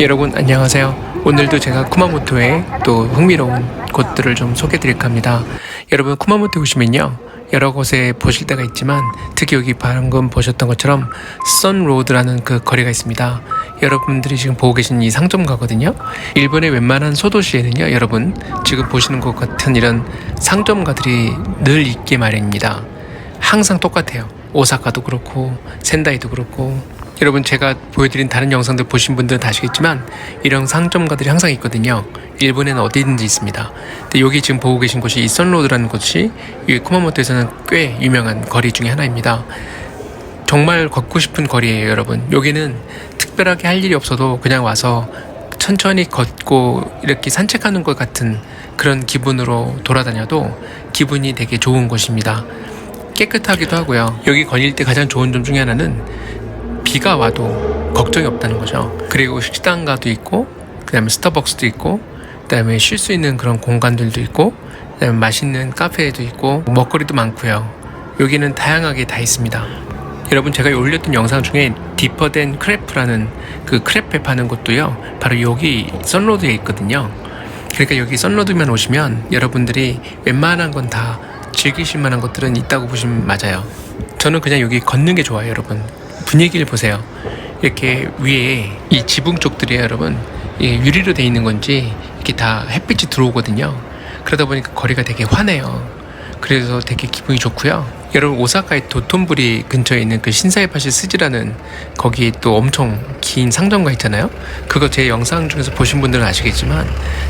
여러분 안녕하세요. 오늘도 제가 쿠마모토의 또 흥미로운 곳들을 좀 소개해 드릴까 합니다. 여러분 쿠마모토에 오시면요, 여러 곳에 보실 때가 있지만 특히 여기 방금 보셨던 것처럼 선로드라는 그 거리가 있습니다. 여러분들이 지금 보고 계신 이 상점가거든요. 일본의 웬만한 소도시에는요, 여러분 지금 보시는 것 같은 이런 상점가들이 늘 있게 마련입니다. 항상 똑같아요. 오사카도 그렇고 센다이도 그렇고. 여러분 제가 보여드린 다른 영상들 보신 분들은 다 아시겠지만 이런 상점가들이 항상 있거든요. 일본에는 어디든지 있습니다. 근데 여기 지금 보고 계신 곳이 이 선로드라는 곳이 이 쿠마모토에서는 꽤 유명한 거리 중에 하나입니다. 정말 걷고 싶은 거리예요, 여러분. 여기는 특별하게 할 일이 없어도 그냥 와서 천천히 걷고 이렇게 산책하는 것 같은 그런 기분으로 돌아다녀도 기분이 되게 좋은 곳입니다. 깨끗하기도 하고요. 여기 거닐 때 가장 좋은 점 중에 하나는 비가 와도 걱정이 없다는 거죠. 그리고 식당가도 있고, 그 다음에 스타벅스도 있고, 그 다음에 쉴 수 있는 그런 공간들도 있고, 그 다음에 맛있는 카페도 있고, 먹거리도 많고요. 여기는 다양하게 다 있습니다. 여러분 제가 올렸던 영상 중에 디퍼된 크레프라는 그 크레페 파는 곳도요, 바로 여기 선로드에 있거든요. 그러니까 여기 선로드만 오시면 여러분들이 웬만한 건 다 즐기실 만한 것들은 있다고 보시면 맞아요. 저는 그냥 여기 걷는 게 좋아요, 여러분. 분위기를 보세요. 이렇게 위에 이 지붕 쪽들이 여러분 유리로 돼 있는 건지 이렇게 다 햇빛이 들어오거든요. 그러다 보니까 거리가 되게 환해요. 그래서 되게 기분이 좋고요. 여러분 오사카의 도톤부리 근처에 있는 그 신사이바시 스지라는 거기에 또 엄청 긴 상점가 있잖아요. 그거 제 영상 중에서 보신 분들은 아시겠지만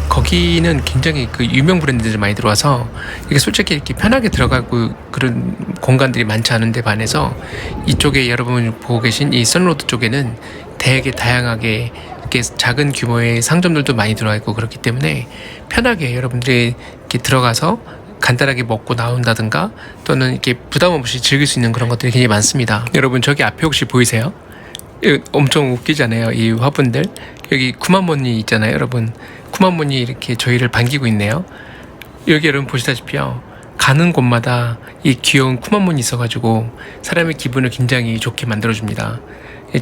거기는 굉장히 그 유명 브랜드들이 많이 들어와서 이게 솔직히 이렇게 편하게 들어가고 그런 공간들이 많지 않은데 반해서 이쪽에 여러분이 보고 계신 이 선로드 쪽에는 되게 다양하게 이렇게 작은 규모의 상점들도 많이 들어와 있고 그렇기 때문에 편하게 여러분들이 이렇게 들어가서 간단하게 먹고 나온다든가 또는 이렇게 부담 없이 즐길 수 있는 그런 것들이 굉장히 많습니다. 여러분 저기 앞에 혹시 보이세요? 엄청 웃기잖아요. 이 화분들. 여기 쿠마몬이 있잖아요, 여러분. 쿠마몬이 이렇게 저희를 반기고 있네요. 여기 여러분 보시다시피요, 가는 곳마다 이 귀여운 쿠마몬이 있어가지고 사람의 기분을 굉장히 좋게 만들어줍니다.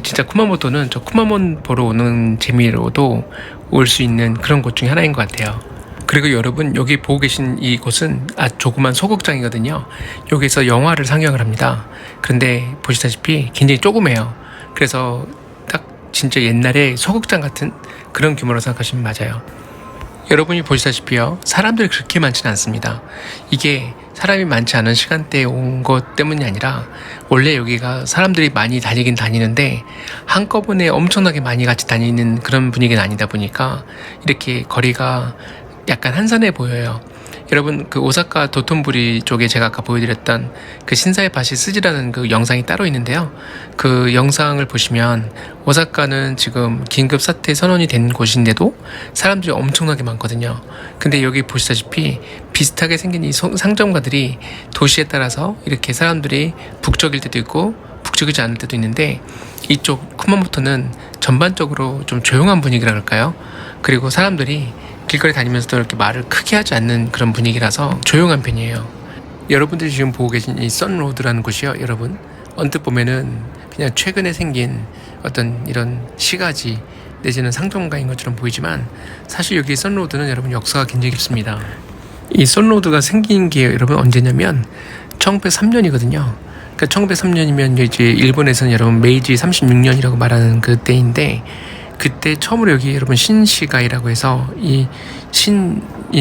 진짜 쿠마모토는 저 쿠마몬 보러 오는 재미로도 올 수 있는 그런 곳 중에 하나인 것 같아요. 그리고 여러분 여기 보고 계신 이 곳은 조그만 소극장이거든요. 여기서 영화를 상영을 합니다. 그런데 보시다시피 굉장히 조그매요. 그래서 딱 진짜 옛날에 소극장 같은 그런 규모로 생각하시면 맞아요. 여러분이 보시다시피요, 사람들이 그렇게 많지는 않습니다. 이게 사람이 많지 않은 시간대에 온 것 때문이 아니라 원래 여기가 사람들이 많이 다니긴 다니는데 한꺼번에 엄청나게 많이 같이 다니는 그런 분위기는 아니다 보니까 이렇게 거리가 약간 한산해 보여요. 여러분 그 오사카 도톤부리 쪽에 제가 아까 보여드렸던 그 신사이바시 스지라는 그 영상이 따로 있는데요. 그 영상을 보시면 오사카는 지금 긴급 사태 선언이 된 곳인데도 사람들이 엄청나게 많거든요. 근데 여기 보시다시피 비슷하게 생긴 이 상점가들이 도시에 따라서 이렇게 사람들이 북적일 때도 있고 북적이지 않을 때도 있는데 이쪽 쿠마모토는 전반적으로 좀 조용한 분위기라 그럴까요? 그리고 사람들이 길거리 다니면서도 이렇게 말을 크게 하지 않는 그런 분위기라서 조용한 편이에요. 여러분들이 지금 보고 계신 이 선로드라는 곳이요, 여러분 언뜻 보면은 그냥 최근에 생긴 어떤 이런 시가지 내지는 상점가인 것처럼 보이지만 사실 여기 선로드는 여러분 역사가 굉장히 깊습니다. 이 선로드가 생긴 게 여러분 언제냐면 1903년이거든요. 그러니까 1903년이면 이제 일본에서는 여러분 메이지 36년이라고 말하는 그때인데, 그때 처음으로 여기 여러분 신시가이라고 해서 이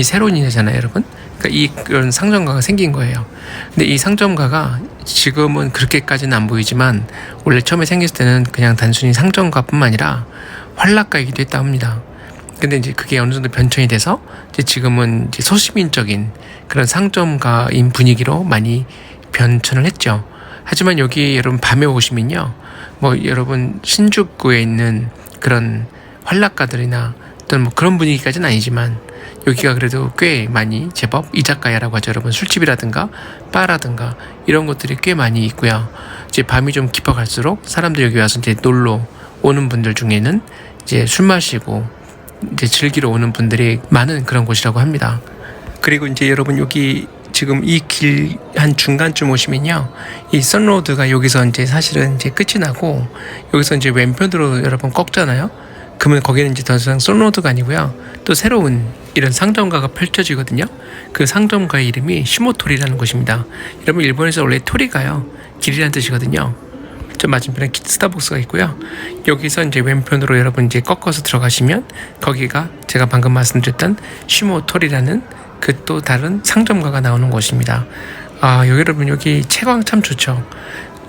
세론이잖아요, 여러분. 그러니까 그런 상점가가 생긴 거예요. 근데 이 상점가가 지금은 그렇게까지는 안 보이지만 원래 처음에 생겼을 때는 그냥 단순히 상점가뿐만 아니라 환락가이기도 했다 합니다. 근데 이제 그게 어느 정도 변천이 돼서 이제 지금은 이제 소시민적인 그런 상점가인 분위기로 많이 변천을 했죠. 하지만 여기 여러분 밤에 오시면요, 뭐 여러분 신주쿠에 있는 그런 환락가들이나 또는 뭐 그런 분위기까지는 아니지만 여기가 그래도 꽤 많이 제법 이자카야라고 하죠, 여러분. 술집이라든가 바라든가 이런 것들이 꽤 많이 있고요. 이제 밤이 좀 깊어갈수록 사람들이 여기 와서 이제 놀러 오는 분들 중에는 이제 술 마시고 이제 즐기러 오는 분들이 많은 그런 곳이라고 합니다. 그리고 이제 여러분 여기 지금 이 길 한 중간쯤 오시면요, 이 선로드가 여기서 이제 사실은 이제 끝이 나고 여기서 이제 왼편으로 여러분 꺾잖아요. 그러면 거기는 이제 더 이상 솔로드가 아니고요. 또 새로운 이런 상점가가 펼쳐지거든요. 그 상점가의 이름이 시모토리라는 곳입니다. 여러분 일본에서 원래 토리가요, 길이라는 뜻이거든요. 저 맞은편에 스타벅스가 있고요. 여기서 이제 왼편으로 여러분 이제 꺾어서 들어가시면 거기가 제가 방금 말씀드렸던 시모토리라는 그 또 다른 상점가가 나오는 곳입니다. 여러분 여기 채광 참 좋죠.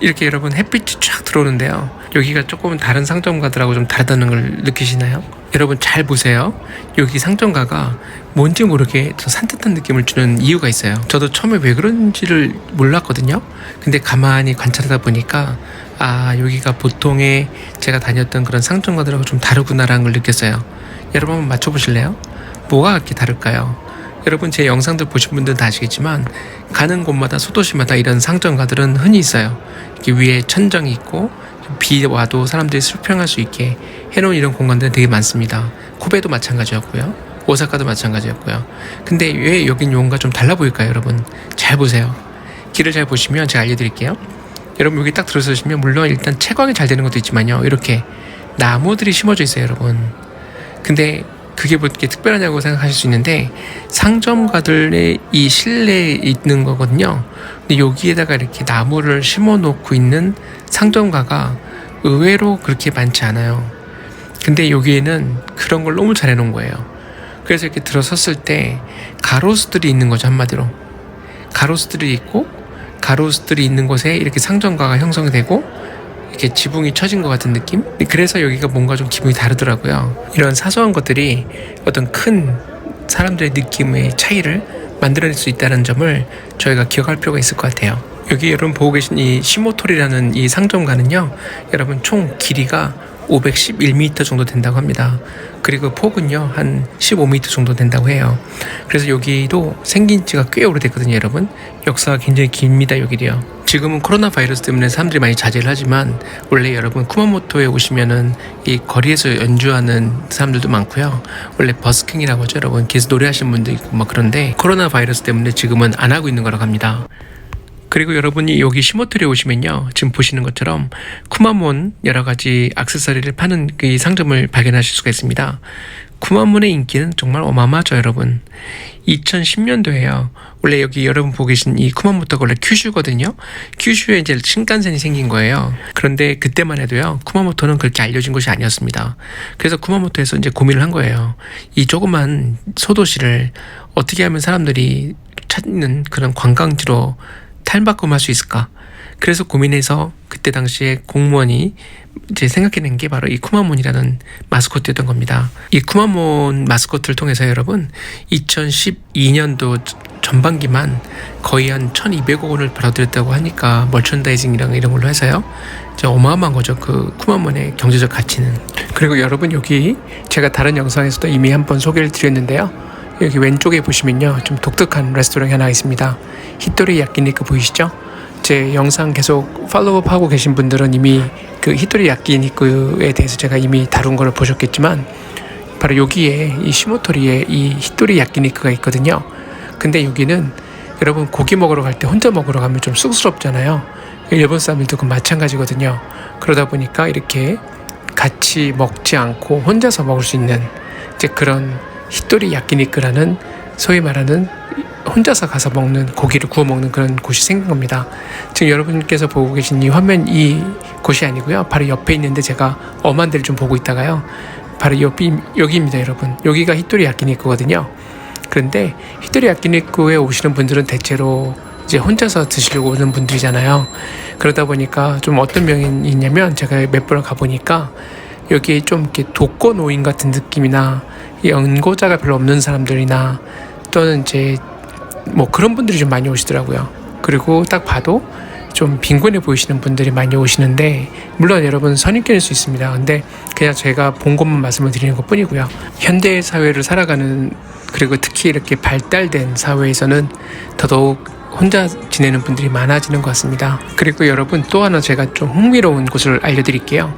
이렇게 여러분 햇빛이 쫙 들어오는데요. 여기가 조금 다른 상점가들하고 좀 다르다는 걸 느끼시나요? 여러분 잘 보세요. 여기 상점가가 뭔지 모르게 더 산뜻한 느낌을 주는 이유가 있어요. 저도 처음에 왜 그런지를 몰랐거든요. 근데 가만히 관찰하다 보니까 여기가 보통의 제가 다녔던 그런 상점가들하고 좀 다르구나라는 걸 느꼈어요. 여러분 한번 맞춰보실래요? 뭐가 그렇게 다를까요? 여러분 제 영상들 보신 분들은 다 아시겠지만 가는 곳마다 소도시마다 이런 상점가들은 흔히 있어요. 이렇게 위에 천정이 있고 비 와도 사람들이 수평할 수 있게 해놓은 이런 공간들은 되게 많습니다. 코베도 마찬가지였고요. 오사카도 마찬가지였고요. 근데 왜 여긴 뭔가 좀 달라 보일까요? 여러분 잘 보세요. 길을 잘 보시면 제가 알려드릴게요. 여러분 여기 딱 들어서시면 물론 일단 채광이 잘 되는 것도 있지만요. 이렇게 나무들이 심어져 있어요. 여러분. 근데 그게 뭐 이렇게 특별하냐고 생각하실 수 있는데 상점가들의 이 실내에 있는 거거든요. 근데 여기에다가 이렇게 나무를 심어 놓고 있는 상점가가 의외로 그렇게 많지 않아요. 근데 여기에는 그런 걸 너무 잘 해놓은 거예요. 그래서 이렇게 들어섰을 때 가로수들이 있는 거죠. 한마디로 가로수들이 있고 가로수들이 있는 곳에 이렇게 상점가가 형성이 되고 이렇게 지붕이 쳐진 것 같은 느낌? 그래서 여기가 뭔가 좀 기분이 다르더라고요. 이런 사소한 것들이 어떤 큰 사람들의 느낌의 차이를 만들어낼 수 있다는 점을 저희가 기억할 필요가 있을 것 같아요. 여기 여러분 보고 계신 이 시모토리라는 이 상점가는요, 여러분 총 길이가 511m 정도 된다고 합니다. 그리고 폭은요 한 15m 정도 된다고 해요. 그래서 여기도 생긴 지가 꽤 오래됐거든요. 여러분 역사가 굉장히 깁니다. 여기도요. 지금은 코로나 바이러스 때문에 사람들이 많이 자제를 하지만 원래 여러분 쿠마모토에 오시면은 이 거리에서 연주하는 사람들도 많고요. 원래 버스킹이라고 하죠. 여러분 계속 노래하시는 분도 있고 막 그런데 코로나 바이러스 때문에 지금은 안 하고 있는 거라고 합니다. 그리고 여러분이 여기 시모토리에 오시면요, 지금 보시는 것처럼 쿠마몬 여러 가지 액세서리를 파는 그 상점을 발견하실 수가 있습니다. 쿠마몬의 인기는 정말 어마어마하죠. 여러분 2010년도에요 원래 여기 여러분 보고 계신 이 쿠마모토가 원래 큐슈거든요. 큐슈에 이제 신칸센이 생긴 거예요. 그런데 그때만 해도요 쿠마모토는 그렇게 알려진 곳이 아니었습니다. 그래서 쿠마모토에서 이제 고민을 한 거예요. 이 조그만 소도시를 어떻게 하면 사람들이 찾는 그런 관광지로 탈바꿈할 수 있을까? 그래서 고민해서 그때 당시에 공무원이 이제 생각해낸 게 바로 이 쿠마몬이라는 마스코트였던 겁니다. 이 쿠마몬 마스코트를 통해서 여러분 2012년도 전반기만 거의 한 1200억 원을 벌어들였다고 하니까 멀천다이징이랑 이런 걸로 해서요 어마어마한 거죠. 그 쿠마몬의 경제적 가치는. 그리고 여러분 여기 제가 다른 영상에서도 이미 한번 소개를 드렸는데요, 여기 왼쪽에 보시면요 좀 독특한 레스토랑이 하나 있습니다. 히토리 야끼니쿠 보이시죠? 제 영상 계속 팔로우업 하고 계신 분들은 이미 그 히토리 야끼니쿠에 대해서 제가 이미 다룬 걸 보셨겠지만 바로 여기에 이 시모토리에 이 히토리 야끼니쿠가 있거든요. 근데 여기는 여러분 고기 먹으러 갈 때 혼자 먹으러 가면 좀 쑥스럽잖아요. 일본 사람들도 그 마찬가지거든요. 그러다 보니까 이렇게 같이 먹지 않고 혼자서 먹을 수 있는 이제 그런 히토리 야끼니쿠라는 소위 말하는 혼자서 가서 먹는 고기를 구워 먹는 그런 곳이 생긴 겁니다. 지금 여러분께서 보고 계신 이 화면 이 곳이 아니고요. 바로 옆에 있는데 제가 엄한 데를 좀 보고 있다가요. 바로 여기입니다, 여러분. 여기가 히토리 야끼니쿠거든요. 그런데 히토리 야끼니쿠에 오시는 분들은 대체로 이제 혼자서 드시려고 오는 분들이잖아요. 그러다 보니까 좀 어떤 면이 있냐면 제가 몇 번을 가보니까 여기에 좀 이렇게 독거노인 같은 느낌이나 연고자가 별로 없는 사람들이나 또는 이제 뭐 그런 분들이 좀 많이 오시더라고요. 그리고 딱 봐도 좀 빈곤해 보이시는 분들이 많이 오시는데 물론 여러분 선입견일 수 있습니다. 근데 그냥 제가 본 것만 말씀을 드리는 것 뿐이고요. 현대 사회를 살아가는 그리고 특히 이렇게 발달된 사회에서는 더더욱 혼자 지내는 분들이 많아지는 것 같습니다. 그리고 여러분 또 하나 제가 좀 흥미로운 곳을 알려드릴게요.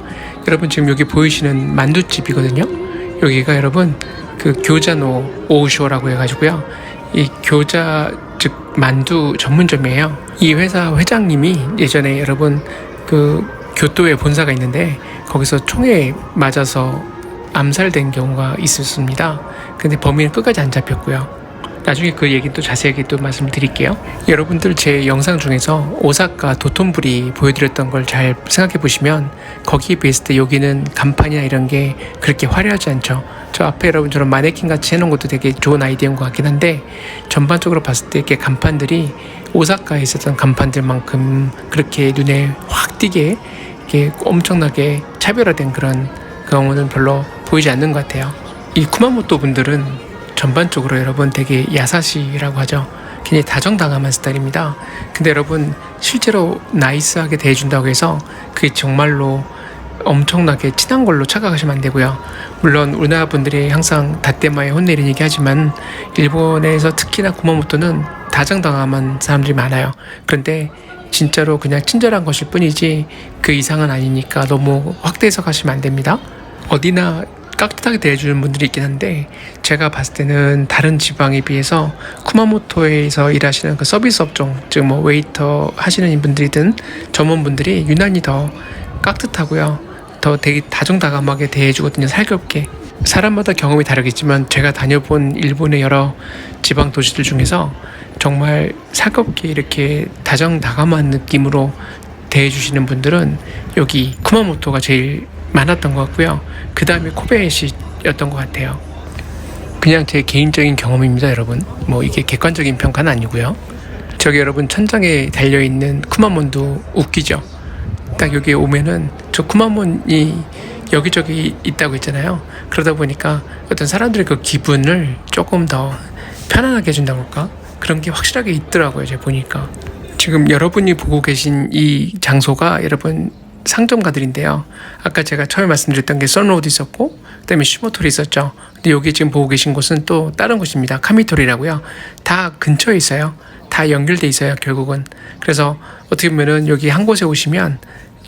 여러분 지금 여기 보이시는 만두집이거든요. 여기가 여러분 그 교자노 오우쇼라고 해가지고요, 이 교자 즉 만두 전문점이에요. 이 회사 회장님이 예전에 여러분 그 교토에 본사가 있는데 거기서 총에 맞아서 암살된 경우가 있었습니다. 근데 범인은 끝까지 안 잡혔고요. 나중에 그 얘기 또 자세하게 또 말씀드릴게요. 여러분들 제 영상 중에서 오사카 도톤부리 보여드렸던 걸 잘 생각해 보시면 거기에 비했을 때 여기는 간판이나 이런 게 그렇게 화려하지 않죠. 저 앞에 여러분처럼 마네킹 같이 해놓은 것도 되게 좋은 아이디어인 것 같긴 한데 전반적으로 봤을 때 이렇게 간판들이 오사카에 있었던 간판들만큼 그렇게 눈에 확 띄게 이렇게 엄청나게 차별화된 그런 경우는 별로 보이지 않는 것 같아요. 이 쿠마모토 분들은 전반적으로 여러분 되게 야사시라고 하죠. 굉장히 다정다감한 스타일입니다. 근데 여러분 실제로 나이스하게 대해준다고 해서 그게 정말로 엄청나게 친한 걸로 착각하시면 안 되고요. 물론 우리나라 분들이 항상 다떼마에 혼내는 얘기 하지만 일본에서 특히나 구마모토는 다정다감한 사람들이 많아요. 그런데 진짜로 그냥 친절한 것일 뿐이지 그 이상은 아니니까 너무 확대 해석하시면 안 됩니다. 어디나 깍듯하게 대해주는 분들이 있긴 한데 제가 봤을 때는 다른 지방에 비해서 쿠마모토에서 일하시는 그 서비스 업종, 즉 뭐 웨이터 하시는 분들이든 점원분들이 유난히 더 깍듯하고요. 더 되게 다정다감하게 대해주거든요. 살갑게. 사람마다 경험이 다르겠지만 제가 다녀본 일본의 여러 지방 도시들 중에서 정말 살갑게 이렇게 다정다감한 느낌으로 대해주시는 분들은 여기 쿠마모토가 제일 많았던 것 같고요. 그 다음에 코베시였던 것 같아요. 그냥 제 개인적인 경험입니다, 여러분. 뭐 이게 객관적인 평가는 아니고요. 저기 여러분 천장에 달려있는 쿠마몬도 웃기죠? 딱 여기에 오면은 저 쿠마몬이 여기저기 있다고 했잖아요. 그러다 보니까 어떤 사람들의 그 기분을 조금 더 편안하게 해준다고 할까? 그런 게 확실하게 있더라고요, 제가 보니까. 지금 여러분이 보고 계신 이 장소가 여러분 상점가들인데요. 아까 제가 처음에 말씀드렸던 게 선로드 있었고 그다음에 시모토리 있었죠. 근데 여기 지금 보고 계신 곳은 또 다른 곳입니다. 카미토리라고요. 다 근처에 있어요. 다 연결돼 있어요, 결국은. 그래서 어떻게 보면은 여기 한 곳에 오시면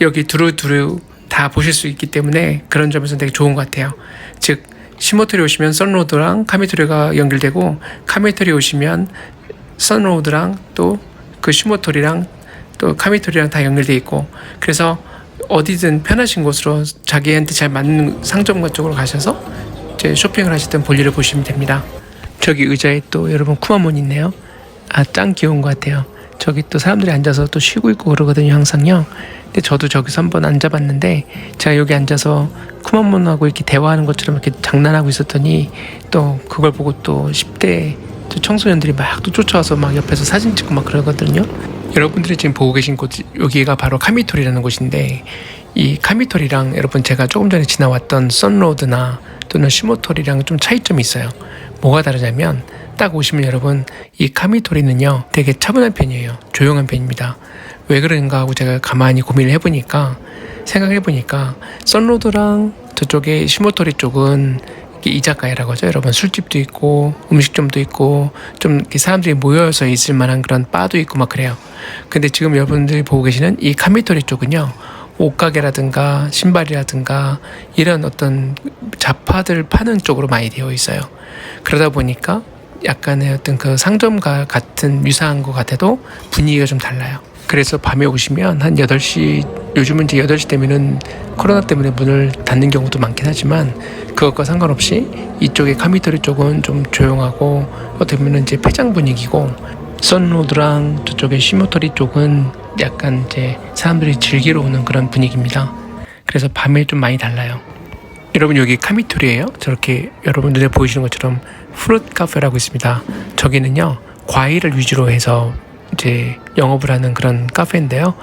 여기 두루두루 다 보실 수 있기 때문에 그런 점에서 되게 좋은 것 같아요. 즉 시모토리 오시면 선로드랑 카미토리가 연결되고 카미토리 오시면 선로드랑 또 그 시모토리랑 또 카미토리랑 다 연결돼 있고 그래서 어디든 편하신 곳으로 자기한테 잘 맞는 상점가 쪽으로 가셔서 이제 쇼핑을 하시든 볼일을 보시면 됩니다. 저기 의자에 또 여러분 쿠마몬 있네요. 아, 짱 귀여운 것 같아요. 저기 또 사람들이 앉아서 또 쉬고 있고 그러거든요, 항상요. 근데 저도 저기서 한번 앉아봤는데 제가 여기 앉아서 쿠마몬하고 이렇게 대화하는 것처럼 이렇게 장난하고 있었더니 또 그걸 보고 또 10대 청소년들이 막 또 쫓아와서 막 옆에서 사진 찍고 막 그러거든요. 여러분들이 지금 보고 계신 곳 여기가 바로 카미토리라는 곳인데 이 카미토리랑 여러분 제가 조금 전에 지나왔던 선로드나 또는 시모토리랑 좀 차이점이 있어요. 뭐가 다르냐면 딱 오시면 여러분 이 카미토리는요 되게 차분한 편이에요. 조용한 편입니다. 왜 그런가 하고 제가 가만히 고민을 해보니까 생각해보니까 선로드랑 저쪽에 시모토리 쪽은 이자카야라고 하죠. 여러분 술집도 있고 음식점도 있고 좀 이렇게 사람들이 모여서 있을 만한 그런 바도 있고 막 그래요. 근데 지금 여러분들이 보고 계시는 이 카미토리 쪽은요 옷가게라든가 신발이라든가 이런 어떤 잡화들 파는 쪽으로 많이 되어 있어요. 그러다 보니까 약간의 어떤 그 상점가 같은 유사한 것 같아도 분위기가 좀 달라요. 그래서 밤에 오시면 한 8시, 요즘은 이제 8시 되면은 코로나 때문에 문을 닫는 경우도 많긴 하지만 그것과 상관없이 이쪽에 카미토리 쪽은 좀 조용하고 어떻게 보면 이제 폐장 분위기고 선로드랑 저쪽에 시모토리 쪽은 약간 이제 사람들이 즐기러 오는 그런 분위기입니다. 그래서 밤에 좀 많이 달라요. 여러분 여기 카미토리예요. 저렇게 여러분 눈에 보이시는 것처럼 프루트 카페라고 있습니다. 저기는요 과일을 위주로 해서 이제 영업을 하는 그런 카페인데요.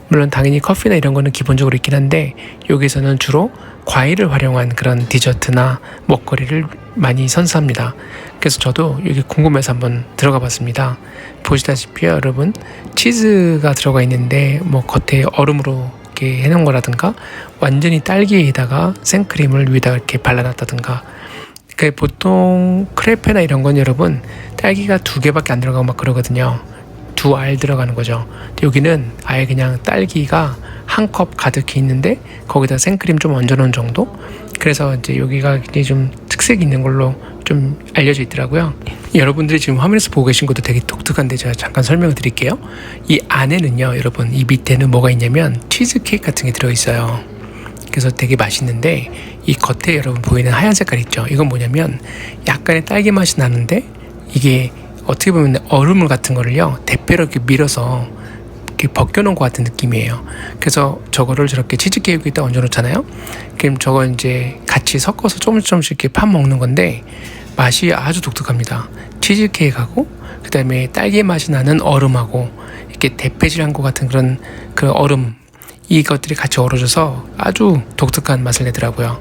물론 당연히 커피나 이런 거는 기본적으로 있긴 한데 여기서는 주로 과일을 활용한 그런 디저트나 먹거리를 많이 선사합니다. 그래서 저도 여기 궁금해서 한번 들어가 봤습니다. 보시다시피 여러분 치즈가 들어가 있는데 뭐 겉에 얼음으로 이렇게 해놓은 거라든가 완전히 딸기에다가 생크림을 위에다가 이렇게 발라놨다든가 그 보통 크레페나 이런 건 여러분 딸기가 2개밖에 안 들어가고 막 그러거든요. 2알 들어가는 거죠. 여기는 아예 그냥 딸기가 한 컵 가득히 있는데 거기다 생크림 좀 얹어놓은 정도. 그래서 이제 여기가 굉장히 좀 특색이 있는 걸로 좀 알려져 있더라고요. 여러분들이 지금 화면에서 보고 계신 것도 되게 독특한데 제가 잠깐 설명을 드릴게요. 이 안에는요 여러분 이 밑에는 뭐가 있냐면 치즈 케이크 같은 게 들어있어요. 바삭바삭해서 되게 맛있는데 이 겉에 여러분 보이는 하얀 색깔 있죠? 이건 뭐냐면 약간의 딸기 맛이 나는데 이게 어떻게 보면 얼음물 같은 거를요 대패로 이렇게 밀어서 이렇게 벗겨놓은 것 같은 느낌이에요. 그래서 저거를 저렇게 치즈케이크에다 얹어놓잖아요. 그럼 저거 이제 같이 섞어서 조금씩 이렇게 파 먹는 건데 맛이 아주 독특합니다. 치즈케이크하고 그 다음에 딸기 맛이 나는 얼음하고 이렇게 대패질한 것 같은 그런 그 얼음 이것들이 같이 어우러져서 아주 독특한 맛을 내더라고요.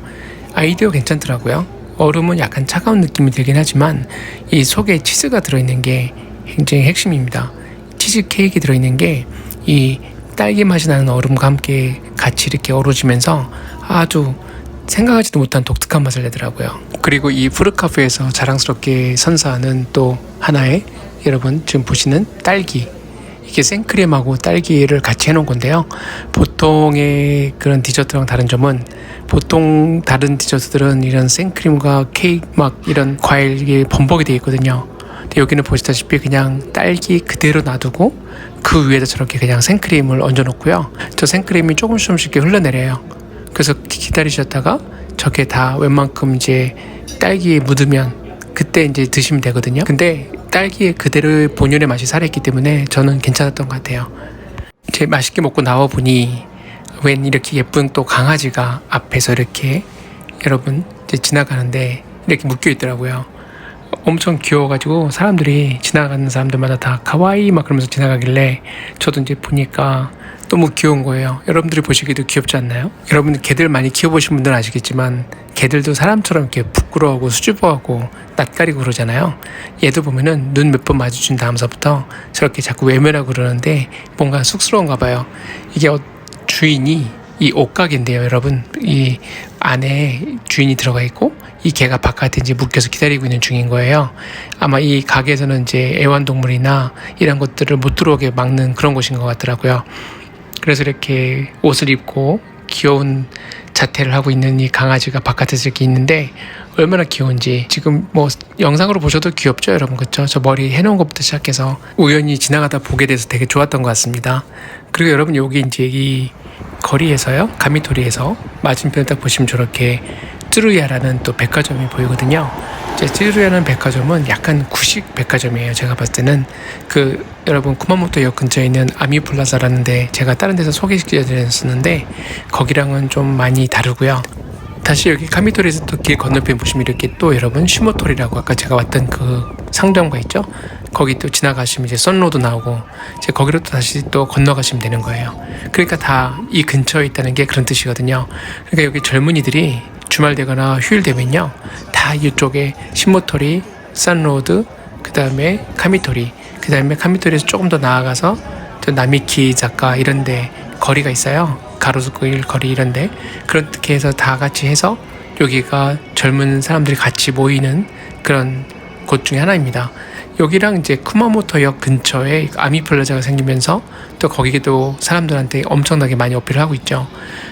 아이디어 괜찮더라고요. 얼음은 약간 차가운 느낌이 들긴 하지만 이 속에 치즈가 들어있는 게 굉장히 핵심입니다. 치즈 케이크 들어있는 게 이 딸기 맛이 나는 얼음과 함께 같이 이렇게 어우러지면서 아주 생각하지도 못한 독특한 맛을 내더라고요. 그리고 이 푸르카프에서 자랑스럽게 선사하는 또 하나의 여러분 지금 보시는 딸기, 이게 생크림하고 딸기를 같이 해놓은 건데요. 보통의 그런 디저트랑 다른 점은 보통 다른 디저트들은 이런 생크림과 케이크 막 이런 과일이 범벅이 되어 있거든요. 근데 여기는 보시다시피 그냥 딸기 그대로 놔두고 그 위에다 저렇게 그냥 생크림을 얹어 놓고요. 저 생크림이 조금씩 이렇게 흘러내려요. 그래서 기다리셨다가 저게 다 웬만큼 이제 딸기에 묻으면 그때 이제 드시면 되거든요. 근데 딸기의 그대로의 본연의 맛이 살아있기 때문에 저는 괜찮았던 것 같아요. 이제 맛있게 먹고 나와 보니 웬 이렇게 예쁜 또 강아지가 앞에서 이렇게 여러분 이제 지나가는데 이렇게 묶여 있더라고요. 엄청 귀여워가지고 사람들이 지나가는 사람들마다 다 카와이 막 그러면서 지나가길래 저도 이제 보니까 너무 귀여운 거예요. 여러분들이 보시기도 귀엽지 않나요? 여러분 개들 많이 키워보신 분들은 아시겠지만 개들도 사람처럼 이렇게 부끄러워하고 수줍어하고 낯가리고 그러잖아요. 얘도 보면은 눈 몇 번 마주친 다음서부터 저렇게 자꾸 외면하고 그러는데 뭔가 쑥스러운가 봐요. 이게 주인이 이 옷가게인데요, 여러분. 이 안에 주인이 들어가 있고 이 개가 바깥에 이제 묶여서 기다리고 있는 중인 거예요. 아마 이 가게에서는 이제 애완동물이나 이런 것들을 못 들어오게 막는 그런 곳인 것 같더라고요. 그래서 이렇게 옷을 입고 귀여운 자태를 하고 있는 이 강아지가 바깥에서 이렇게 있는데 얼마나 귀여운지 지금 뭐 영상으로 보셔도 귀엽죠, 여러분. 그렇죠? 저 머리 해놓은 것부터 시작해서 우연히 지나가다 보게 돼서 되게 좋았던 것 같습니다. 그리고 여러분 여기 이제 이 거리에서요, 가미토리에서 맞은편에 딱 보시면 저렇게 쯔루야라는 또 백화점이 보이거든요. 이제 쯔루야라는 백화점은 약간 구식 백화점이에요. 제가 봤을 때는 그 여러분 쿠마모토역 근처에 있는 아미플라자라는 데 제가 다른 데서 소개시켜드렸었는데 거기랑은 좀 많이 다르고요. 다시 여기 가미토리에서 또 길 건너편 보시면 이렇게 또 여러분 슈모토리라고 아까 제가 왔던 그 상점가 있죠? 거기 또 지나가시면 이제 썬로드 나오고 이제 거기로 또 다시 또 건너가시면 되는 거예요. 그러니까 다 이 근처에 있다는 게 그런 뜻이거든요. 그러니까 여기 젊은이들이 주말 되거나 휴일 되면요 다 이쪽에 신모토리, 썬로드, 그 다음에 카미토리, 그 다음에 카미토리에서 조금 더 나아가서 또 나미키 작가 이런데 거리가 있어요. 가로수길 거리 이런데 그렇게 해서 다 같이 해서 여기가 젊은 사람들이 같이 모이는 그런 곳 중에 하나입니다. 여기랑 이제 쿠마모토역 근처에 아미플라자가 생기면서 또 거기에도 사람들한테 엄청나게 많이 어필을 하고 있죠.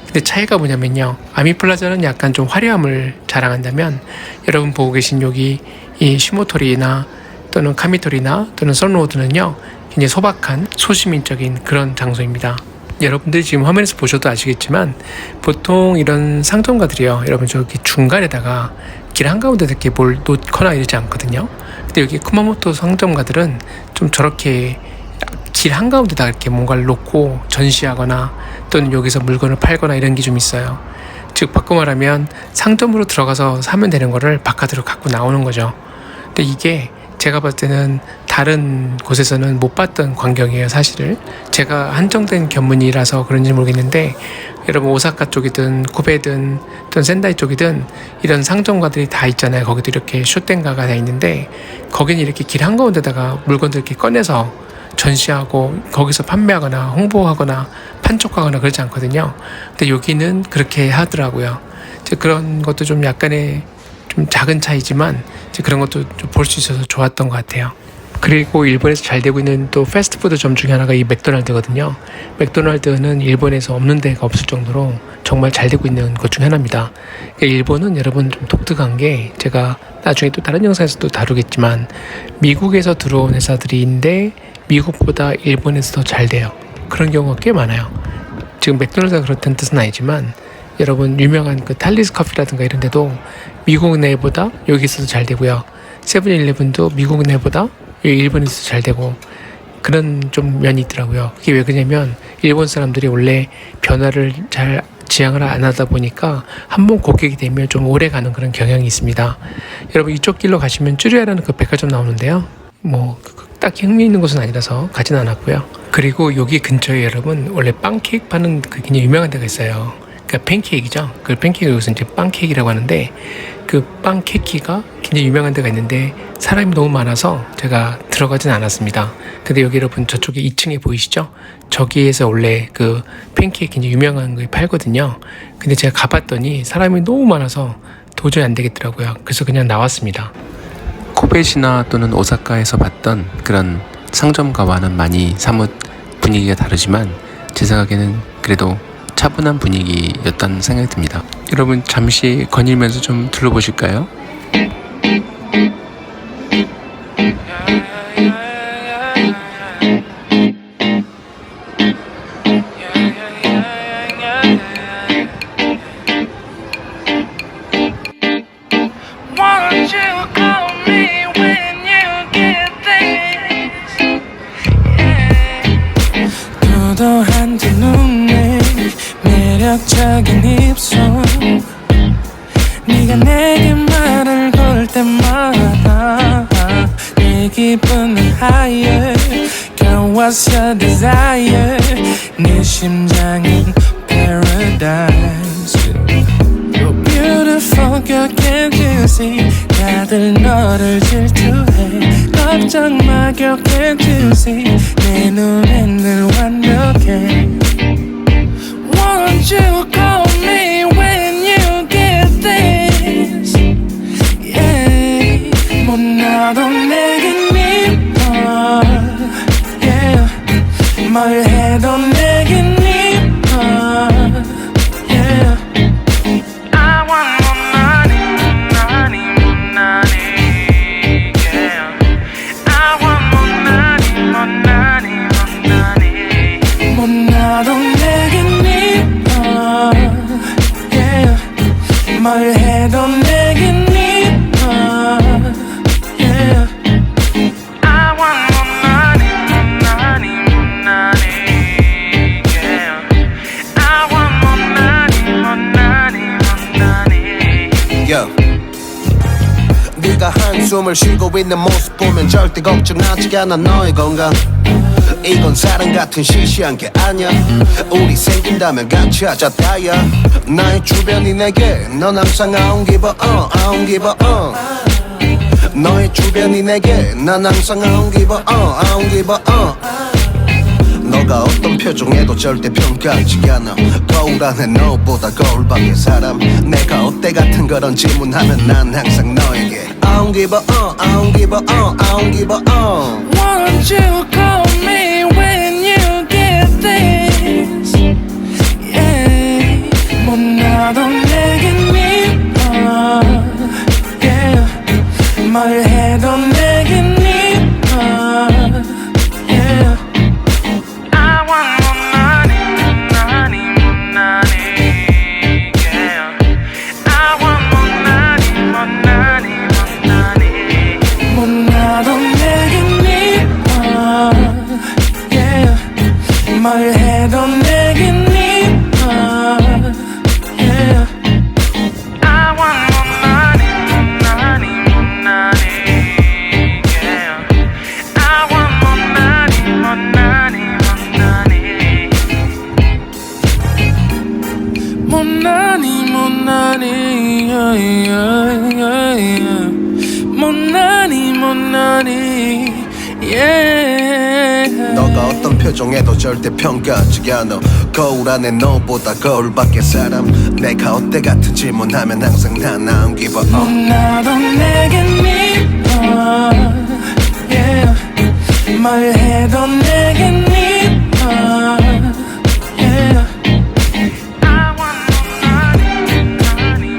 근데 차이가 뭐냐면요, 아미플라자는 약간 좀 화려함을 자랑한다면 여러분 보고 계신 여기 이 시모토리나 또는 카미토리나 또는 선로드는요 굉장히 소박한 소시민적인 그런 장소입니다. 여러분들이 지금 화면에서 보셔도 아시겠지만 보통 이런 상점가들이요 여러분 저기 중간에다가 길 한가운데 이렇게 뭘 놓거나 이러지 않거든요. 근데 여기 쿠마모토 상점가들은 좀 저렇게 길 한가운데다 이렇게 뭔가를 놓고 전시하거나 또는 여기서 물건을 팔거나 이런 게 좀 있어요. 즉 바꿔 말하면 상점으로 들어가서 사면 되는 거를 바깥으로 갖고 나오는 거죠. 근데 이게 제가 봤을 때는 다른 곳에서는 못 봤던 광경이에요. 사실을 제가 한정된 견문이라서 그런지 모르겠는데 여러분 오사카 쪽이든 코베든 또는 센다이 쪽이든 이런 상점가들이 다 있잖아요. 거기도 이렇게 쇼텐가가 다 있는데 거기는 이렇게 길 한가운데다가 물건들 이렇게 꺼내서 전시하고 거기서 판매하거나 홍보하거나 판촉하거나 그러지 않거든요. 근데 여기는 그렇게 하더라고요. 그런 것도 좀 약간의 좀 작은 차이지만 그런 것도 좀 볼 수 있어서 좋았던 것 같아요. 그리고 일본에서 잘 되고 있는 또 패스트푸드점 중에 하나가 이 맥도날드거든요. 맥도날드는 일본에서 없는 데가 없을 정도로 정말 잘 되고 있는 것 중에 하나입니다. 그러니까 일본은 여러분 좀 독특한 게 제가 나중에 또 다른 영상에서 또 다루겠지만 미국에서 들어온 회사들인데 미국보다 일본에서 더 잘 돼요. 그런 경우가 꽤 많아요. 지금 맥도날드가 그렇다는 뜻은 아니지만 여러분 유명한 그 탈리스 커피라든가 이런 데도 미국 내보다 여기서도 잘 되고요. 세븐일레븐도 미국 내보다 일본에서 잘 되고 그런 좀 면이 있더라고요. 그게 왜 그러냐면 일본 사람들이 원래 변화를 잘 지향을 안 하다 보니까 한번 고객이 되면 좀 오래 가는 그런 경향이 있습니다. 여러분 이쪽 길로 가시면 쭈루야라는 그 백화점 나오는데요. 뭐 딱히 흥미 있는 곳은 아니라서 가진 않았고요. 그리고 여기 근처에 여러분 원래 빵 케이크 파는 그 굉장히 유명한 데가 있어요. 그러니까 팬케이크죠. 그 팬케이크 여기서 이제 빵 케이크라고 하는데 그 빵 케이크가 굉장히 유명한 데가 있는데 사람이 너무 많아서 제가 들어가진 않았습니다. 근데 여기 여러분 저쪽에 2층에 보이시죠? 저기에서 원래 그 팬케이크 굉장히 유명한 거 팔거든요. 근데 제가 가봤더니 사람이 너무 많아서 도저히 안 되겠더라고요. 그래서 그냥 나왔습니다. 코베시나 또는 오사카에서 봤던 그런 상점가와는 많이 사뭇 분위기가 다르지만 제 생각에는 그래도 차분한 분위기였다는 생각이 듭니다. 여러분 잠시 거닐면서 좀 둘러보실까요? 도도한 두 눈에 매력적인 입술 네가 내게 말을 걸 때마다 내 기분은 higher Girl what's your desire 네 심장은 paradise You're beautiful girl can't you see 다들 너를 질투해 걱정 마 girl can't you see 내 눈엔 늘 완벽해 Won't you call me when you get this Yeah 못 나도 내겐 이뻐 Yeah 뭘 해도 내겐 이뻐 Yeah I want more money, money, more money Yeah I want more money, more money, more money 못 나도 내겐 이뻐 Yeah 뭘 해도 내겐 이뻐 Yeah I want more money, more money, more money Yeah I want more money, more money, more money Yo. 네가 한숨을 쉬고 있는 모습 보면 절대 걱정하지 않아 너의 건강 이건 사랑 같은 시시한 게 아니야 우리 생긴다면 같이 하자 다야 나의 주변이 내게 넌 항상 I don't give a I don't give a 너의 주변이 내게 난 항상 I don't give a I don't give a 너가 어떤 표정에도 절대 평가하지 않아 거울 안에 너보다 거울 밖의 사람 내가 어때 같은 그런 질문하면 난 항상 너에게 I don't give a I don't give a I don't give a Won't you call me when you get this Yeah 못 나도 내겐 이뻐 Yeah 뭘 해도 내겐 이뻐 Yeah I want more money, money, more money Yeah I want more money, more money, more money 못 나도 내겐 이뻐 Yeah 뭘 해도 내겐 이뻐 Yeah I want more money, more money, more money Yeah I want more money, more money, more money more money, yeah, yeah, yeah, yeah. More money, yeah. 너가 어떤 표정에도 절대 평가하지 않아 거울 안에 너보다 거울 밖의 사람 내가 어때 같은 질문하면 항상 난 I don't give a 못 나도 내겐 이뻐 Yeah 뭘 해도 내겐 이뻐 Yeah I want more money, money,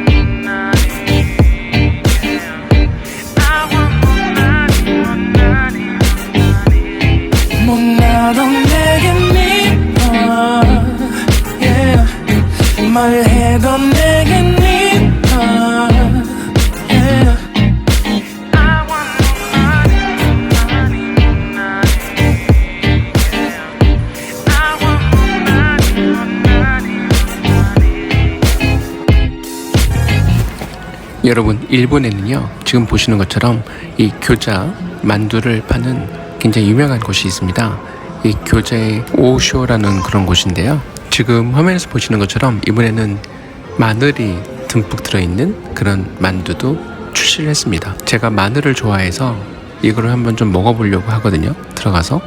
money Yeah I want more money, money, money 못 나도 내겐 이뻐 Yeah 뭘 해도 여러분, 일본에는요, 지금 보시는 것처럼 이 교자 만두를 파는 굉장히 유명한 곳이 있습니다. 이 교자의 오쇼라는 그런 곳인데요. 지금 화면에서 보시는 것처럼 이번에는 마늘이 듬뿍 들어있는 그런 만두도 출시를 했습니다. 제가 마늘을 좋아해서 이거를 한번 좀 먹어보려고 하거든요. 들어가서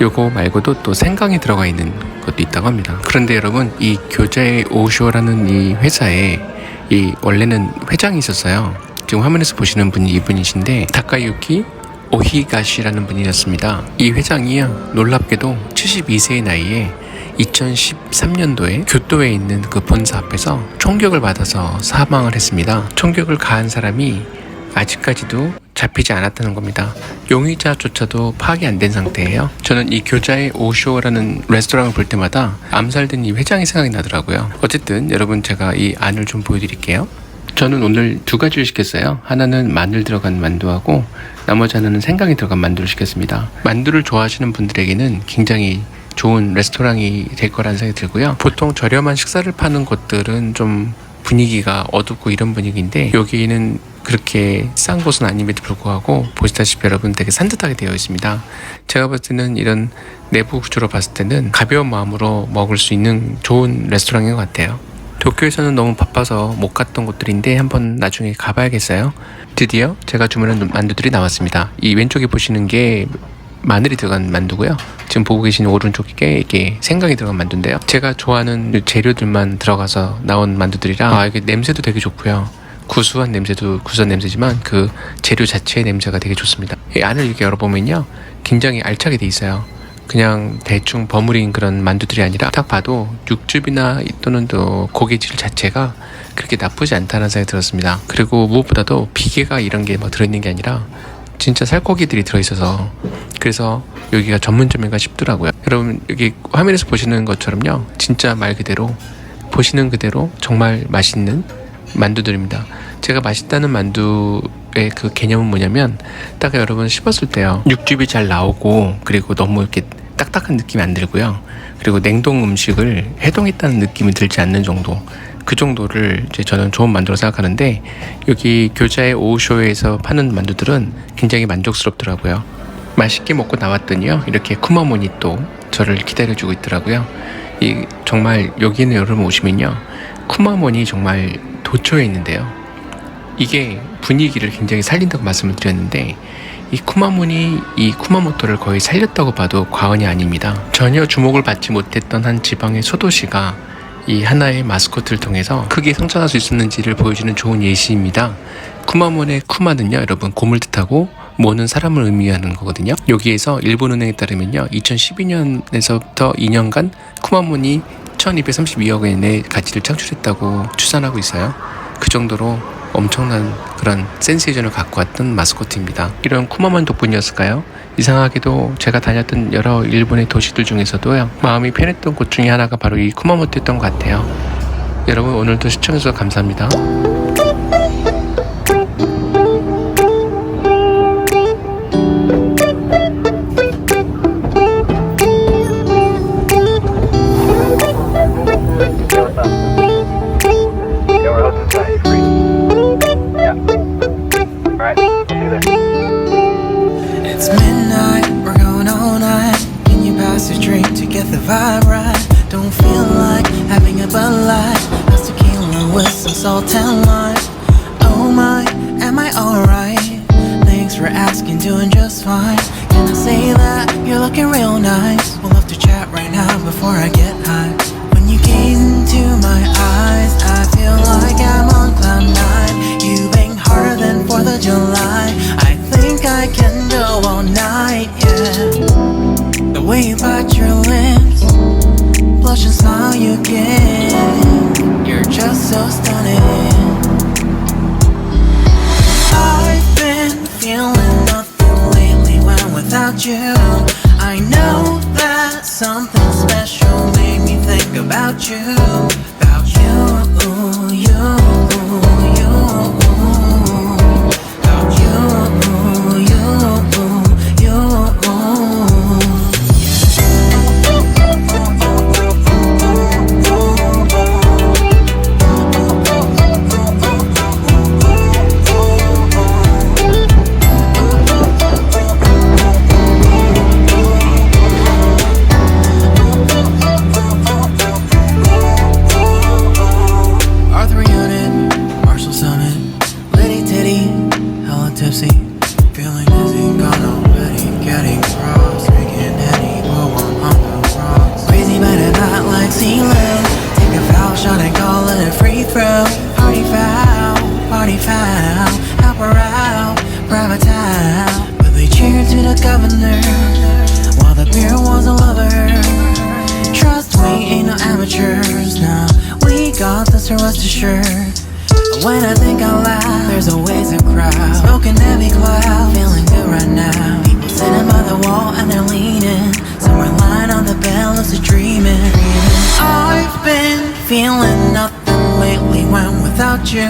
요거 말고도 또 생강이 들어가 있는 것도 있다고 합니다. 그런데 여러분, 이 교자의 오쇼라는 이 회사에 이 원래는 회장이 있었어요. 지금 화면에서 보시는 분이 이분이신데 다카유키 오히가시라는 분이었습니다. 이 회장이요, 놀랍게도 72세의 나이에 2013년도에 교토에 있는 그 본사 앞에서 총격을 받아서 사망을 했습니다. 총격을 가한 사람이 아직까지도 잡히지 않았다는 겁니다. 용의자조차도 파악이 안 된 상태예요. 저는 이 교자의 오쇼라는 레스토랑을 볼 때마다 암살된 이 회장이 생각이 나더라고요. 어쨌든 여러분, 제가 이 안을 좀 보여드릴게요. 저는 오늘 두 가지를 시켰어요. 하나는 마늘 들어간 만두하고 나머지 하나는 생강이 들어간 만두를 시켰습니다. 만두를 좋아하시는 분들에게는 굉장히 좋은 레스토랑이 될 거라는 생각이 들고요. 보통 저렴한 식사를 파는 곳들은 좀 분위기가 어둡고 이런 분위기인데 여기는 그렇게 싼 곳은 아님에도 불구하고 보시다시피 여러분 되게 산뜻하게 되어 있습니다. 제가 봤을 때는 이런 내부 구조로 봤을 때는 가벼운 마음으로 먹을 수 있는 좋은 레스토랑인 것 같아요. 도쿄에서는 너무 바빠서 못 갔던 곳들인데 한번 나중에 가봐야겠어요. 드디어 제가 주문한 만두들이 나왔습니다. 이 왼쪽에 보시는 게 마늘이 들어간 만두고요. 지금 보고 계신 오른쪽에 이게 생강이 들어간 만두인데요. 제가 좋아하는 재료들만 들어가서 나온 만두들이라 이게 냄새도 되게 좋고요. 구수한 냄새지만 그 재료 자체의 냄새가 되게 좋습니다. 이 안을 이렇게 열어보면요, 굉장히 알차게 돼 있어요. 그냥 대충 버무린 그런 만두들이 아니라 딱 봐도 육즙이나 또는 또 고기질 자체가 그렇게 나쁘지 않다는 생각이 들었습니다. 그리고 무엇보다도 비계가 이런 게 막 들어있는 게 아니라 진짜 살코기들이 들어있어서 그래서 여기가 전문점인가 싶더라고요. 여러분, 여기 화면에서 보시는 것처럼요, 진짜 말 그대로 보시는 그대로 정말 맛있는 만두들입니다. 제가 맛있다는 만두의 그 개념은 뭐냐면 딱 여러분 씹었을 때요, 육즙이 잘 나오고 그리고 너무 이렇게 딱딱한 느낌이 안 들고요. 그리고 냉동 음식을 해동했다는 느낌이 들지 않는 정도, 그 정도를 이제 저는 좋은 만두로 생각하는데 여기 교자의 오쇼에서 파는 만두들은 굉장히 만족스럽더라고요. 맛있게 먹고 나왔더니요, 이렇게 쿠마몬이 또 저를 기다려주고 있더라고요. 이 정말 여기는 여러분 오시면요, 쿠마몬이 정말 도처에 있는데요, 이게 분위기를 굉장히 살린다고 말씀을 드렸는데 이 쿠마몬이 이 쿠마모토를 거의 살렸다고 봐도 과언이 아닙니다. 전혀 주목을 받지 못했던 한 지방의 소도시가 이 하나의 마스코트를 통해서 크게 성장할 수 있었는지를 보여주는 좋은 예시입니다. 쿠마몬의 쿠마는요, 여러분 곰을 뜻하고 모는 사람을 의미하는 거거든요. 여기에서 일본은행에 따르면요, 2012년에서부터 2년간 쿠마몬이 1232억 엔의 가치를 창출했다고 추산하고 있어요. 그 정도로 엄청난 그런 센세이션을 갖고 왔던 마스코트입니다. 이런 쿠마몬 덕분이었을까요? 이상하게도 제가 다녔던 여러 일본의 도시들 중에서도요, 마음이 편했던 곳 중에 하나가 바로 이 쿠마모토였던 것 같아요. 여러분, 오늘도 시청해주셔서 감사합니다. It's midnight, we're going all night. Can you pass a drink to get the vibe right? Don't feel like having a Bud Light. That's tequila with some salt and lime. Oh my, am I alright? Thanks for asking, doing just fine. Can I say that you're looking real nice? We'll have to chat right now before I get high. When you gaze into my eyes, I feel like I'm on cloud nine. You bang harder than 4th of July. I think I can go all night, yeah. The way you bite your lips, blush and smile you give, you're just so stunning. I've been feeling nothing lately when without you. I know that something special made me think about you. About you, you, you. About you, you, you. tipsy, feeling dizzy, gone already, getting cross, drinking any, pour one on the rocks. Crazy but not like ceiling. Take a foul shot and call it a free throw. Party foul, help her out, private town. But they cheered to the governor while the beer was a lover. Trust we ain't no amateurs now. We got this, so rest assured. When I think out loud, there's always a crowd. Smoking heavy cloud, feeling good right now. People sitting by the wall and they're leaning. Somewhere lying on the bed, lucid dreaming. I've been feeling nothing lately when without you.